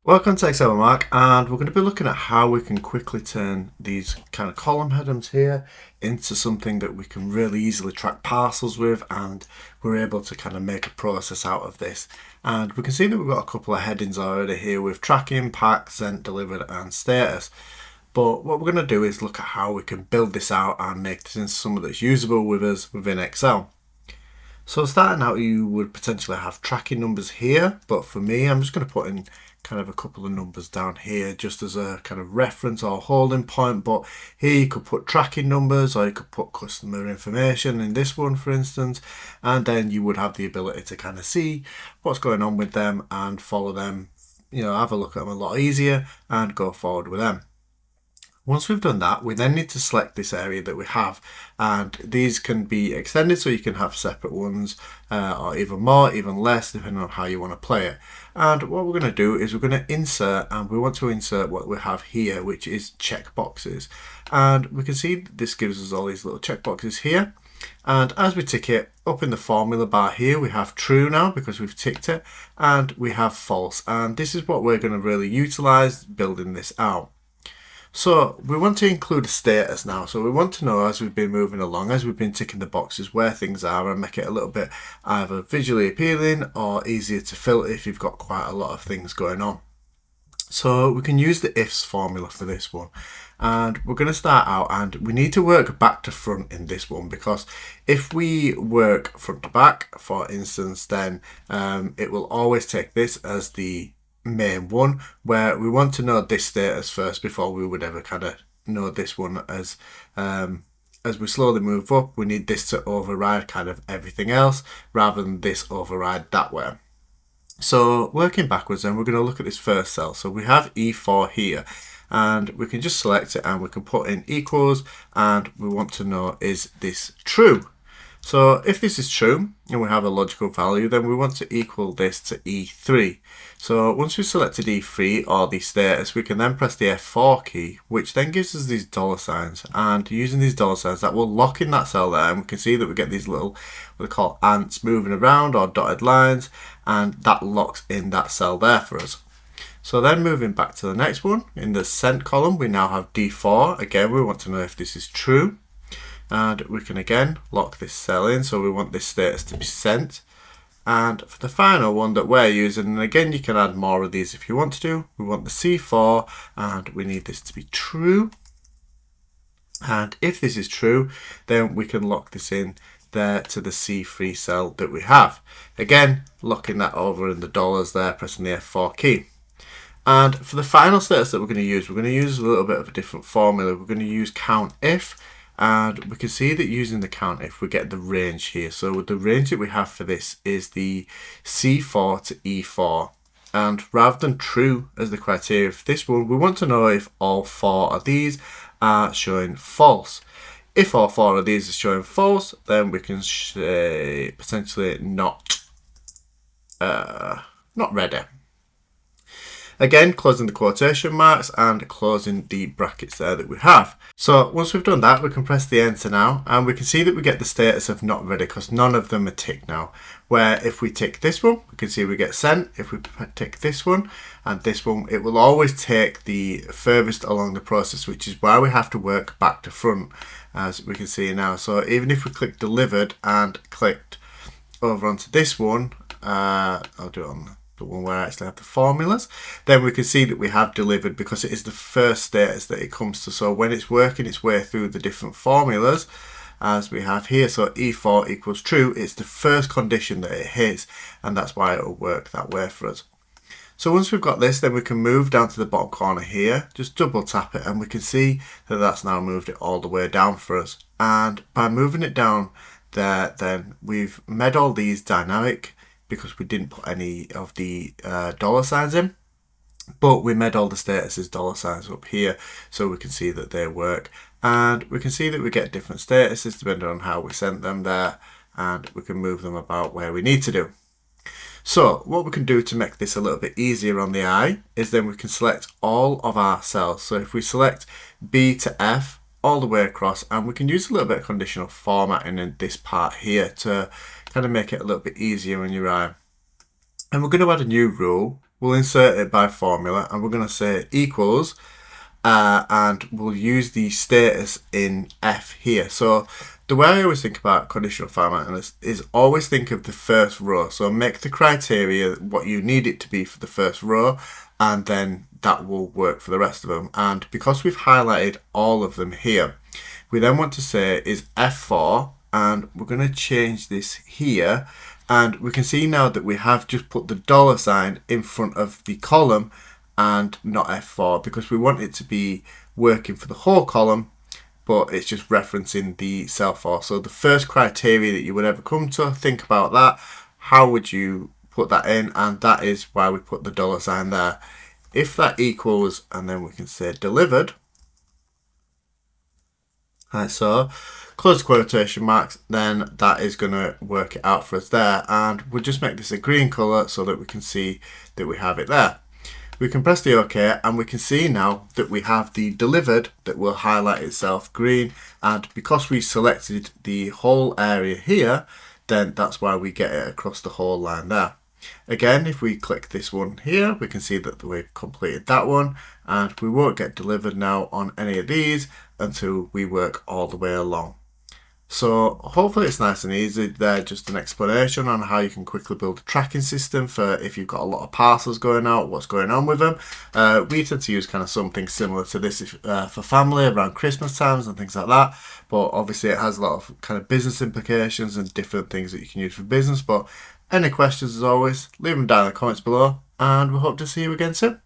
Welcome to Excel with Mark, and we're going to be looking at how we can quickly turn these kind of column headings here into something that we can really easily track parcels with, and we're able to kind of make a process out of this. And we can see that we've got a couple of headings already here with tracking, packed, sent, delivered and status. But what we're going to do is look at how we can build this out and make this into something that's usable with us within Excel. So starting out, you would potentially have tracking numbers here, but for me, I'm just going to put in kind of a couple of numbers down here just as a kind of reference or holding point. But here you could put tracking numbers, or you could put customer information in this one, for instance, and then you would have the ability to kind of see what's going on with them and follow them, have a look at them a lot easier and go forward with them. Once we've done that, we then need to select this area that we have, and these can be extended so you can have separate ones, or even more, even less, depending on how you want to play it. And what we're going to do is we're going to insert, and we want to insert what we have here, which is checkboxes. And we can see this gives us all these little checkboxes here. And as we tick it, up in the formula bar here, we have true now because we've ticked it, and we have false. And this is what we're going to really utilize building this out. So we want to include a status now. So we want to know, as we've been moving along, as we've been ticking the boxes, where things are, and make it a little bit either visually appealing or easier to filter if you've got quite a lot of things going on. So we can use the ifs formula for this one. And we're going to start out, and we need to work back to front in this one, because if we work front to back, for instance, then it will always take this as the main one, where we want to know this status first before we would ever kind of know this one. As we slowly move up, we need this to override kind of everything else rather than this override that way. So working backwards, then we're going to look at this first cell. So we have E4 here, and we can just select it and we can put in equals, and we want to know, is this true? So if this is true and we have a logical value, then we want to equal this to E3. So once we've selected E3 or the status, we can then press the F4 key, which then gives us these dollar signs. And using these dollar signs, that will lock in that cell there, and we can see that we get these little, what they call ants moving around, or dotted lines, and that locks in that cell there for us. So then moving back to the next one, in the sent column, we now have D4. Again, we want to know if this is true. And we can again lock this cell in, so we want this status to be sent. And for the final one that we're using, and again you can add more of these if you want to do, we want the C4, and we need this to be true. And if this is true, then we can lock this in there to the C3 cell that we have. Again, locking that over in the dollars there, pressing the F4 key. And for the final status that we're going to use a little bit of a different formula. We're going to use count if. And we can see that using the count if, we get the range here. So the range that we have for this is the C4 to E4. And rather than true as the criteria for this one, we want to know if all four of these are showing false. If all four of these are showing false, then we can say potentially not ready. Again, closing the quotation marks and closing the brackets there that we have. So once we've done that, we can press the enter now, and we can see that we get the status of not ready because none of them are ticked now. Where if we tick this one, we can see we get sent. If we tick this one and this one, it will always take the furthest along the process, which is why we have to work back to front, as we can see now. So even if we click delivered and clicked over onto this one, I'll do it on the one where I actually have the formulas, then we can see that we have delivered because it is the first status that it comes to. So when it's working its way through the different formulas, as we have here, so E4 equals true, it's the first condition that it hits, and that's why it will work that way for us. So once we've got this, then we can move down to the bottom corner here, just double tap it, and we can see that that's now moved it all the way down for us. And by moving it down there, then we've made all these dynamic, because we didn't put any of the dollar signs in, but we made all the statuses dollar signs up here, so we can see that they work. And we can see that we get different statuses depending on how we sent them there, and we can move them about where we need to do. So what we can do to make this a little bit easier on the eye is then we can select all of our cells. So if we select B to F all the way across, and we can use a little bit of conditional formatting in this part here to kind of make it a little bit easier on your eye. And we're going to add a new rule we'll insert it by formula, and we're going to say equals, and we'll use the status in F here. So the way I always think about conditional formatting is always think of the first row. So make the criteria what you need it to be for the first row, and then that will work for the rest of them. And because we've highlighted all of them here, we then want to say is F4, and we're going to change this here. And we can see now that we have just put the $ in front of the column and not F4, because we want it to be working for the whole column, but it's just referencing the cell 4. So the first criteria that you would ever come to, think about that. How would you put that in? And that is why we put the $ there. If that equals, and then we can say delivered, like so, close quotation marks, then that is going to work it out for us there. And we'll just make this a green color so that we can see that we have it there. We can press the OK, and we can see now that we have the delivered that will highlight itself green. And because we selected the whole area here, then that's why we get it across the whole line there. Again, if we click this one here, we can see that we've completed that one, and we won't get delivered now on any of these until we work all the way along. So hopefully it's nice and easy there, just an explanation on how you can quickly build a tracking system for if you've got a lot of parcels going out, what's going on with them. We tend to use kind of something similar to this for family around Christmas times and things like that, but obviously it has a lot of kind of business implications and different things that you can use for business. But any questions, as always, leave them down in the comments below, and we hope to see you again soon.